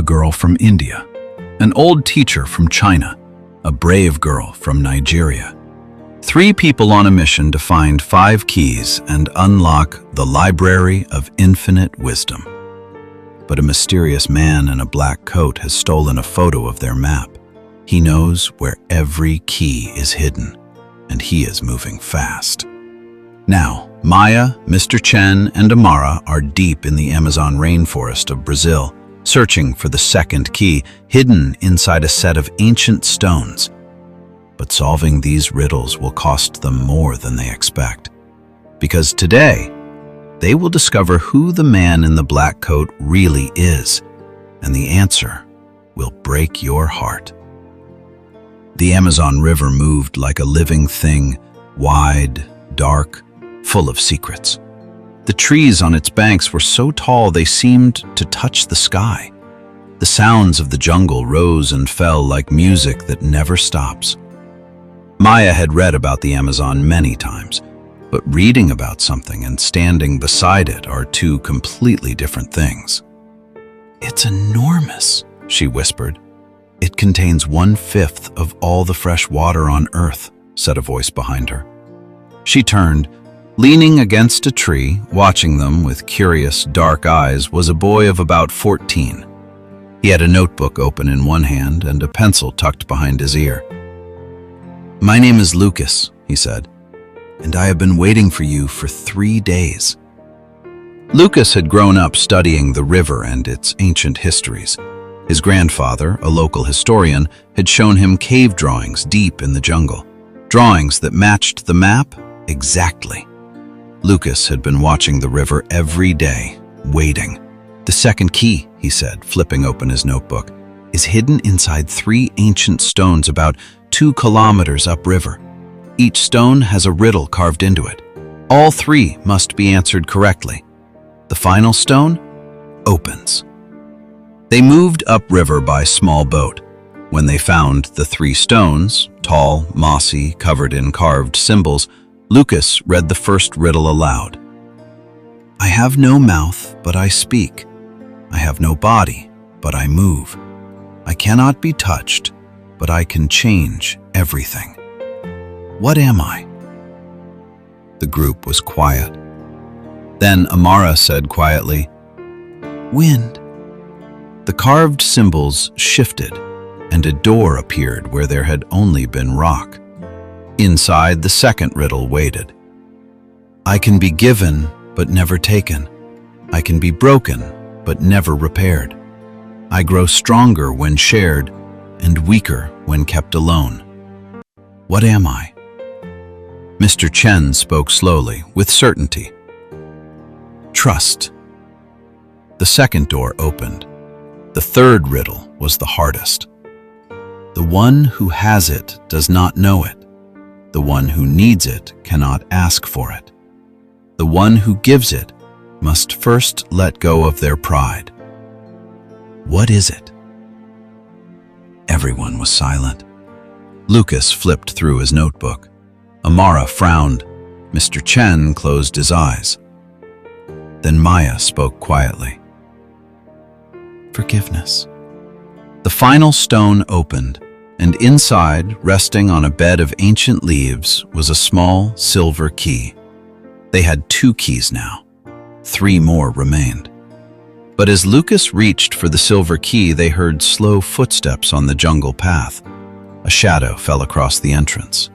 a girl from India, an old teacher from China, a brave girl from Nigeria. 3 people on a mission to find 5 keys and unlock the Library of Infinite Wisdom. But a mysterious man in a black coat has stolen a photo of their map. He knows where every key is hidden, and he is moving fast. Now, Maya, Mr. Chen, and Amara are deep in the Amazon rainforest of Brazil, searching for the second key hidden inside a set of ancient stones. But solving these riddles will cost them more than they expect. Because today, they will discover who the man in the black coat really is, and the answer will break your heart. The Amazon River moved like a living thing, wide, dark, full of secrets. The trees on its banks were so tall they seemed to touch the sky. The sounds of the jungle rose and fell like music that never stops. Maya had read about the Amazon many times, but reading about something and standing beside it are 2 completely different things. "It's enormous," she whispered. "It contains 1/5 of all the fresh water on Earth," said a voice behind her. She turned. Leaning against a tree, watching them with curious, dark eyes, was a boy of about 14. He had a notebook open in one hand and a pencil tucked behind his ear. "My name is Lucas," he said, "and I have been waiting for you for 3 days." Lucas had grown up studying the river and its ancient histories. His grandfather, a local historian, had shown him cave drawings deep in the jungle, drawings that matched the map exactly. Lucas had been watching the river every day, waiting. "The second key," he said, flipping open his notebook, "is hidden inside 3 ancient stones about 2 kilometers upriver. Each stone has a riddle carved into it. All 3 must be answered correctly. The final stone opens." They moved upriver by small boat. When they found the 3 stones, tall, mossy, covered in carved symbols, Lucas read the first riddle aloud. "I have no mouth, but I speak. I have no body, but I move. I cannot be touched, but I can change everything. What am I?" The group was quiet. Then Amara said quietly, "Wind." The carved symbols shifted, and a door appeared where there had only been rock. Inside, the second riddle waited. "I can be given, but never taken. I can be broken, but never repaired. I grow stronger when shared, and weaker when kept alone. What am I?" Mr. Chen spoke slowly, with certainty. "Trust." The second door opened. The third riddle was the hardest. "The one who has it does not know it. The one who needs it cannot ask for it. The one who gives it must first let go of their pride. What is it?" Everyone was silent. Lucas flipped through his notebook. Amara frowned. Mr. Chen closed his eyes. Then Maya spoke quietly. "Forgiveness." The final stone opened, and inside, resting on a bed of ancient leaves, was a small silver key. They had 2 keys now. 3 more remained. But as Lucas reached for the silver key, they heard slow footsteps on the jungle path. A shadow fell across the entrance.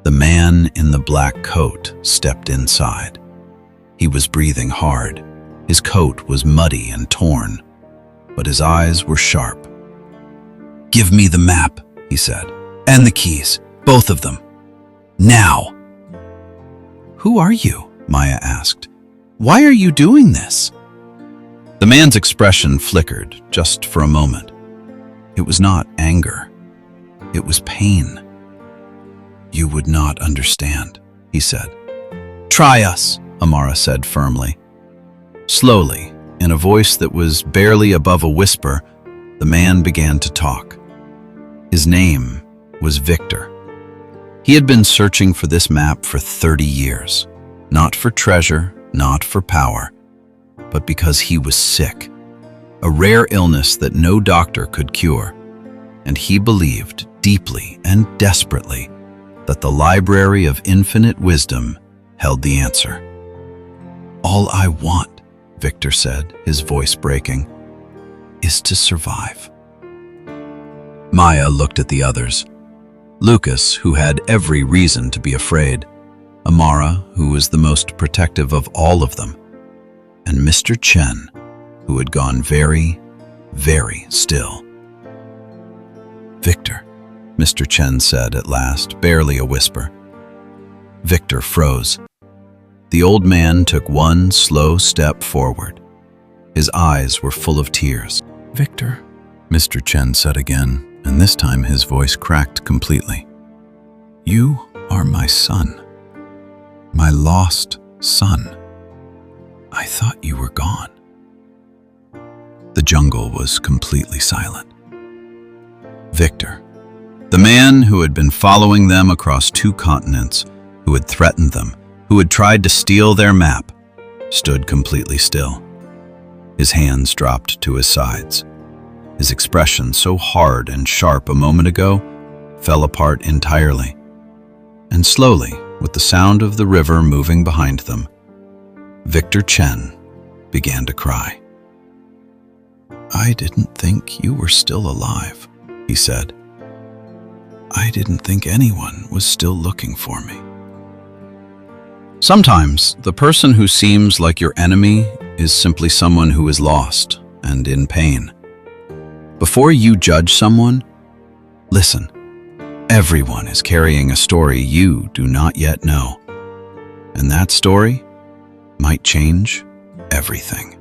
The man in the black coat stepped inside. He was breathing hard. His coat was muddy and torn, but his eyes were sharp. "Give me the map," he said, "and the keys, both of them. Now." "Who are you?" Maya asked. "Why are you doing this?" The man's expression flickered just for a moment. It was not anger. It was pain. "You would not understand," he said. "Try us," Amara said firmly. Slowly, in a voice that was barely above a whisper, the man began to talk. His name was Victor. He had been searching for this map for 30 years, not for treasure, not for power, but because he was sick. a rare illness that no doctor could cure, and he believed deeply and desperately that the Library of Infinite Wisdom held the answer. "All I want," Victor said, his voice breaking, "is to survive." Maya looked at the others. Lucas, who had every reason to be afraid, Amara, who was the most protective of all of them, and Mr. Chen, who had gone very, very still. "Victor," Mr. Chen said at last, barely a whisper. Victor froze. The old man took one slow step forward. His eyes were full of tears. "Victor," Mr. Chen said again, and this time his voice cracked completely. "You are my son. My lost son. I thought you were gone." The jungle was completely silent. Victor, the man who had been following them across 2 continents, who had threatened them, who had tried to steal their map, stood completely still. His hands dropped to his sides. His expression, so hard and sharp a moment ago, fell apart entirely. And slowly, with the sound of the river moving behind them, Victor Chen began to cry. "I didn't think you were still alive," he said. "I didn't think anyone was still looking for me." Sometimes, the person who seems like your enemy is simply someone who is lost and in pain. Before you judge someone, listen. Everyone is carrying a story you do not yet know, and that story might change everything.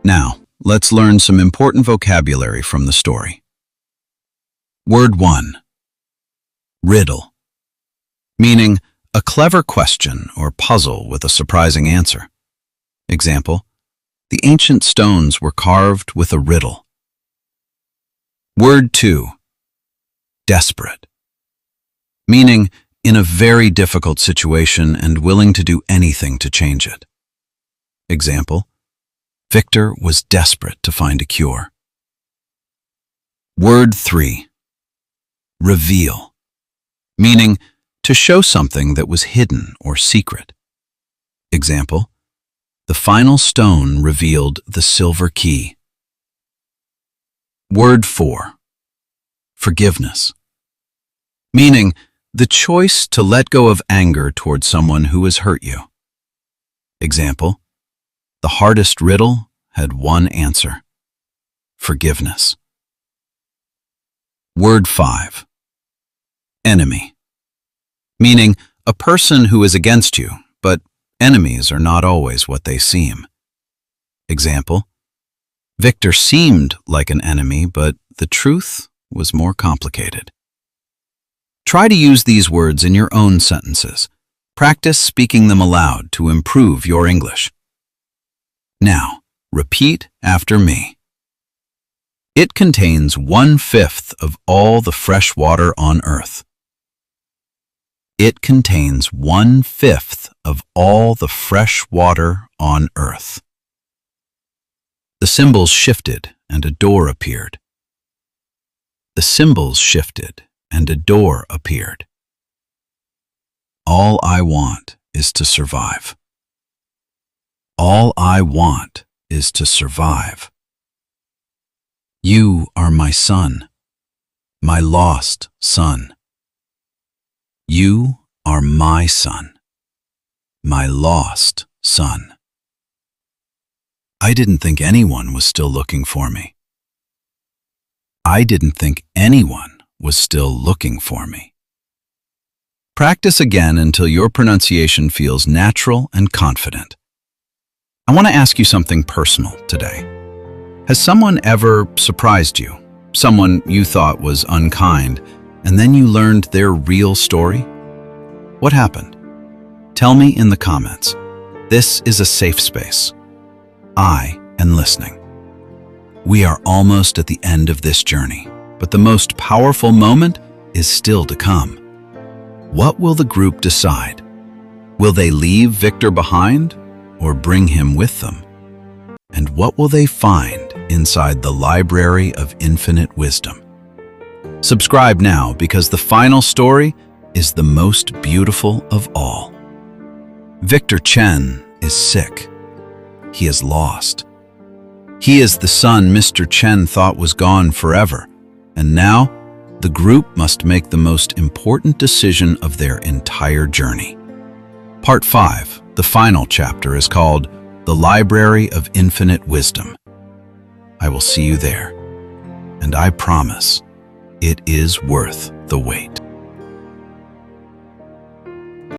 Now, let's learn some important vocabulary from the story. Word 1. Riddle, meaning a clever question or puzzle with a surprising answer. Example, the ancient stones were carved with a riddle. Word 2. Desperate, meaning in a very difficult situation and willing to do anything to change it. Example, Victor was desperate to find a cure. Word 3. Reveal, meaning to show something that was hidden or secret. Example, the final stone revealed the silver key. Word 4. Forgiveness, meaning the choice to let go of anger toward someone who has hurt you. Example, the hardest riddle had one answer: forgiveness. Word 5. Enemy, meaning a person who is against you, but enemies are not always what they seem. Example, Victor seemed like an enemy, but the truth was more complicated. Try to use these words in your own sentences. Practice speaking them aloud to improve your English. Now, repeat after me. It contains 1/5 of all the fresh water on Earth. It contains 1/5 of all the fresh water on Earth. The symbols shifted and a door appeared. The symbols shifted and a door appeared. All I want is to survive. All I want is to survive. You are my son, my lost son. You are my son, my lost son. I didn't think anyone was still looking for me. I didn't think anyone was still looking for me. Practice again until your pronunciation feels natural and confident. I want to ask you something personal today. Has someone ever surprised you? Someone you thought was unkind, and then you learned their real story? What happened? Tell me in the comments. This is a safe space. I am listening. We are almost at the end of this journey, but the most powerful moment is still to come. What will the group decide? Will they leave Victor behind or bring him with them? And what will they find inside the Library of Infinite Wisdom? Subscribe now, because the final story is the most beautiful of all. Victor Chen is sick. He is lost. He is the son Mr. Chen thought was gone forever, and now the group must make the most important decision of their entire journey. Part 5, the final chapter, is called The Library of Infinite Wisdom. I will see you there, and I promise it is worth the wait.